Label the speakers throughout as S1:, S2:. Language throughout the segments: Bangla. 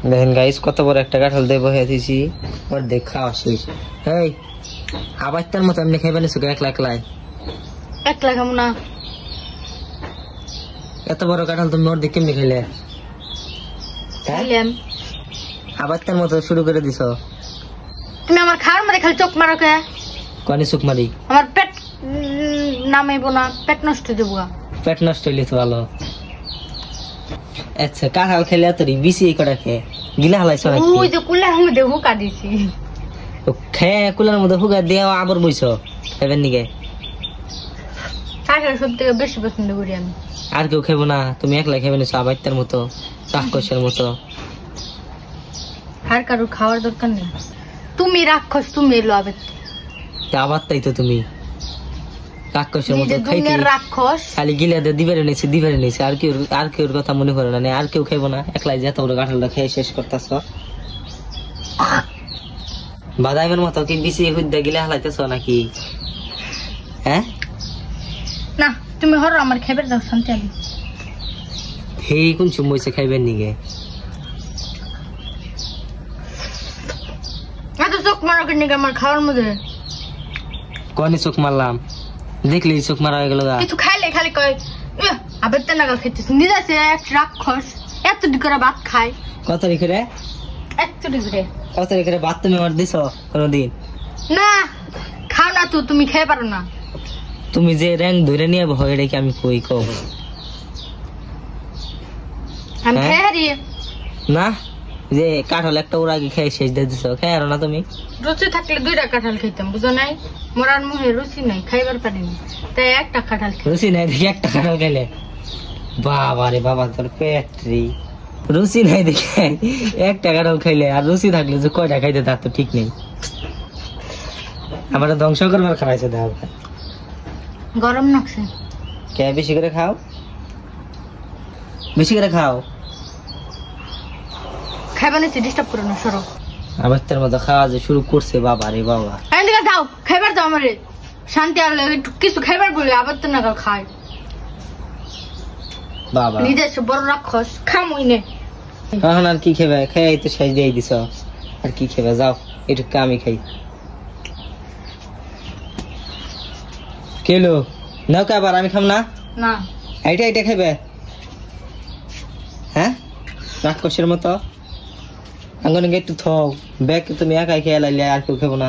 S1: দেখেন গাইস কত বড় একটা কাঁঠাল দিয়ে বহে দিয়েছি ওর দেখা আসিস এই আবার তার মতো এমনি খাইবে না সুখে একলা খাবো না এত বড় কাঁঠাল তুমি ওর দিকে কেমনি খাইলে আবার তার মতো শুরু করে দিছ
S2: তুমি আমার খাওয়ার মধ্যে খালি চোখ মারো কে
S1: কোনি চোখ মারি
S2: আমার পেট নামাইবো না পেট নষ্ট হয়ে যাবো
S1: পেট নষ্ট হইলে তো ভালো আচ্ছা কাঁঠাল খেলে তোর বিসি কটা খেয়ে গিলা হালাইছ নাকি
S2: ওই যে কুলার মধ্যে হুকা দিছি
S1: খেয়ে কুলার মধ্যে হুকা দিয়ে আবার বইছ খাইবেন নিকে
S2: কাঁঠাল সব থেকে বেশি পছন্দ করি আমি
S1: আর কেউ খাইবো না তুমি একলা খাইবে না আবাইতার মতো রাক্ষসের মতো
S2: আর কারো খাওয়ার দরকার নেই তুমি রাক্ষস তুমি এলো আবার
S1: আবার তাই তো তুমি রাক্ষসের মতো খাইতে
S2: রাক্ষস
S1: খালি গিলা দিবারে নিছে আর কেউ কথা মনে করে না আর কেউ খাইবো না একলাই যেত ওরা কাঁঠালটা খেয়ে শেষ করতেছ বাদামের মতো কি বিসি হুদ্দা গিলা হালাইতেছ নাকি হ্যাঁ
S2: না তুমি হর আমার খাইবার দাও শান্তি আমি
S1: হেই কোন চুমইছে খাইবেন নিগে
S2: এত চোখ মারো কেন আমার খাওয়ার মধ্যে
S1: কোনে চোখ মারলাম দেখলি চোখ মারা হয়ে গেল
S2: কিছু খাইলে খালি কয় আবার তো নাগাল খাইতেছ নিজে আছে এক রাক্ষস এত করে ভাত খায়
S1: কত রেখে রে কত রেখে ভাত তুমি আমার দিছ কোনদিন
S2: না খাও না তো তুমি খেয়ে পারো না
S1: তুমি যে র্যাঙ্ক ধরে নিয়ে ভয় রেখে আমি কই কও
S2: আমি খেয়ে হারিয়ে
S1: না যে কাঁঠাল একটা ওর আগে খেয়ে শেষ দিয়ে দিছ খেয়ে আরো না তুমি
S2: রুচি থাকলে দুইটা কাঁঠাল খাইতাম বুঝো নাই মরার মুখে রুচি নাই খাইবার পারিনি তাই একটা কাঁঠাল
S1: রুচি নাই দেখি একটা কাঁঠাল খাইলে বাবা রে বাবা তোর পেট্রি রুচি নাই দেখে একটা কাঁঠাল খাইলে আর রুচি থাকলে যে কয়টা খাইতে তার তো ঠিক নেই আমার ধ্বংস করবার খাওয়াইছে দেখ
S2: গরম লাগছে
S1: কে বেশি করে খাও বেশি করে খাও
S2: খাইবা না ডিস্টার্ব করো না সরো
S1: আবার তার মতো খাওয়া যে শুরু করছে বাবা রে বাবা
S2: এদিকে যাও খাইবার দাও আমারে শান্তি আর একটু কিছু খাইবার বলে আবার তো নাগাল খায়
S1: বাবা
S2: নিজের বড় রাক্ষস খামুই নে
S1: এখন আর কি খেবে খেয়ে তো শেষ দিয়ে দিছ আর কি খেবে যাও একটু আমি খাই কেলো নাও কে আবার আমি খাম না
S2: না
S1: এইটা খাইবে হ্যাঁ রাক্ষসের মতো আঙ্গনে একটু থাও ব্যাগ তুমি একাই খেয়ে লাইলে আর কেউ খাবো না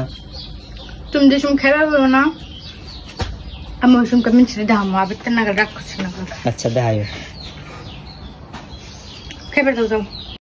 S2: তুমি যে সময় খাইবার বলো না আমি ওই সময় আমি ছেড়ে দাম আবার তো নাগাল রাক্ষস না
S1: আচ্ছা দেখাই
S2: খাইবার দাও যাও